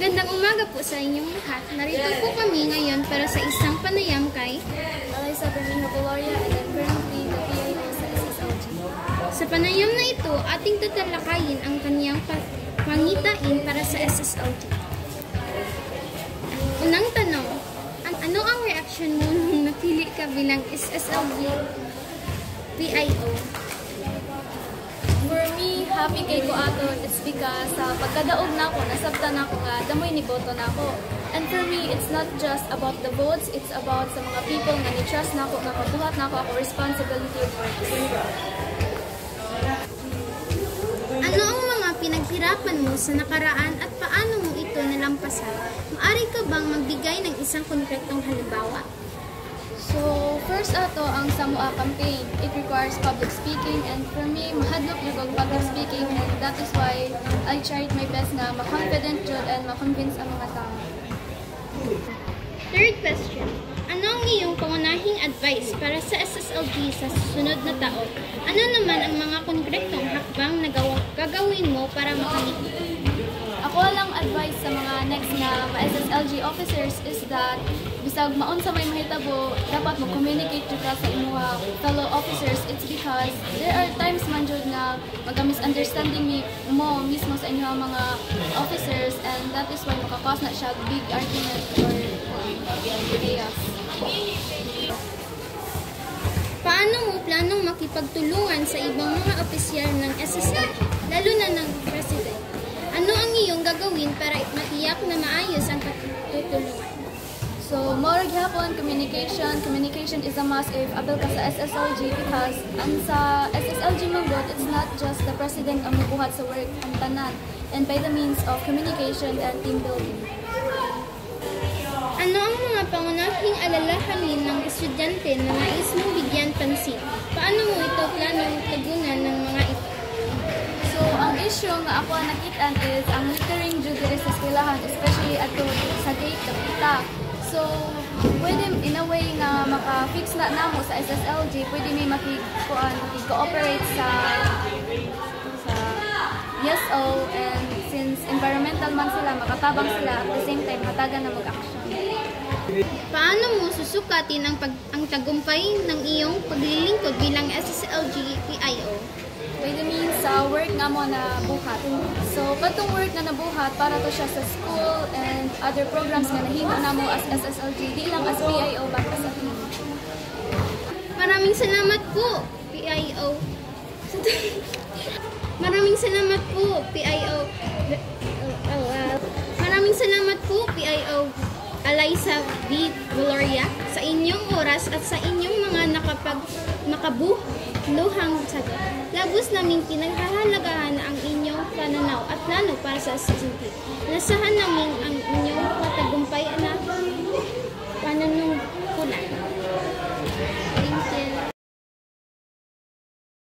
Magandang umaga po sa inyong lahat. Narito po kami ngayon para sa isang panayam kay Alyssa Bermejo Gloria and then currently the PIO sa SSLG. Sa panayam na ito, ating tatalakayin ang kaniyang pangitain para sa SSLG. Unang tanong, ano ang reaction mo nung napili ka bilang SSLG PIO? For me, happy kay ko aton. It's because sa pagkadaog na ako, nasabta na ako nga, damoy ni boto na ako. And for me, it's not just about the votes, it's about sa mga people na ni-trust na ako, nga kabuhat na ako responsibility of works. Ano ang mga pinaghirapan mo sa nakaraan at paano mo ito nalampasan? Maaari ka bang magbigay ng isang konkretong halimbawa? So, first ato ang Samoa campaign. It requires public speaking and for me, mahadlok yung public speaking and that is why I tried my best na ma-confident jud and ma-convince ang mga tao. Third question. Ano ang iyong pangunahing advice para sa SSLG sa susunod na taon? Ano naman ang mga konkretong hakbang na gagawin mo para makamit? Ako lang advice sa mga next na SSLG officers is that bisag maon sa may mahitabo, dapat mo-communicate jud ka sa imuha fellow officers. It's because there are times man jud na magka-misunderstanding mo mismo sa inyong mga officers and that is why makakause na siya big argument or chaos. Paano mo planong makipagtulungan sa ibang mga opisyal ng SSLG, lalo na ng President? Ano ang iyong gagawin para matiyak na maayos ang pagtutulungan? So, more gihapon communication is a must if apel ka sa SSLG because ang sa SSLG manggod, it's not just the president ang mubuhat sa work, ang tanan, and by the means of communication and team building. Ano ang mga pangunahing alalahanin ng estudyante na nais mong bigyan pansin? Paano mo ito planong tagunan ng mga ito? So, ang issue nga ako nakita is ang littering due diri sa eskwelahan, especially ato sa gate kapita. So, pwede in a way nga maka-fix na namo sa SSLG, pwede may makikooperate sa YesO and since environmental man sila, makatabang sila at the same time, hatagan na mag-action. Paano mo susukatin ang tagumpay ng iyong paglilingkod bilang SSLG PIO? By the means sa work nga mo na buhat. So, katong work na nabuhat, para to siya sa school and other programs nga nahimo na mo as SSLG, di lang as PIO ba sa team. Maraming salamat po, PIO. Maraming salamat po, PIO. Maraming salamat po, PIO Alyssa B. Gloria, sa inyong oras at sa inyong mga makabuhluhang sagot. Labos naming pinaghahalagahan ang inyong pananaw at plano para sa SSLG. Nasahan namin ang inyong patagumpay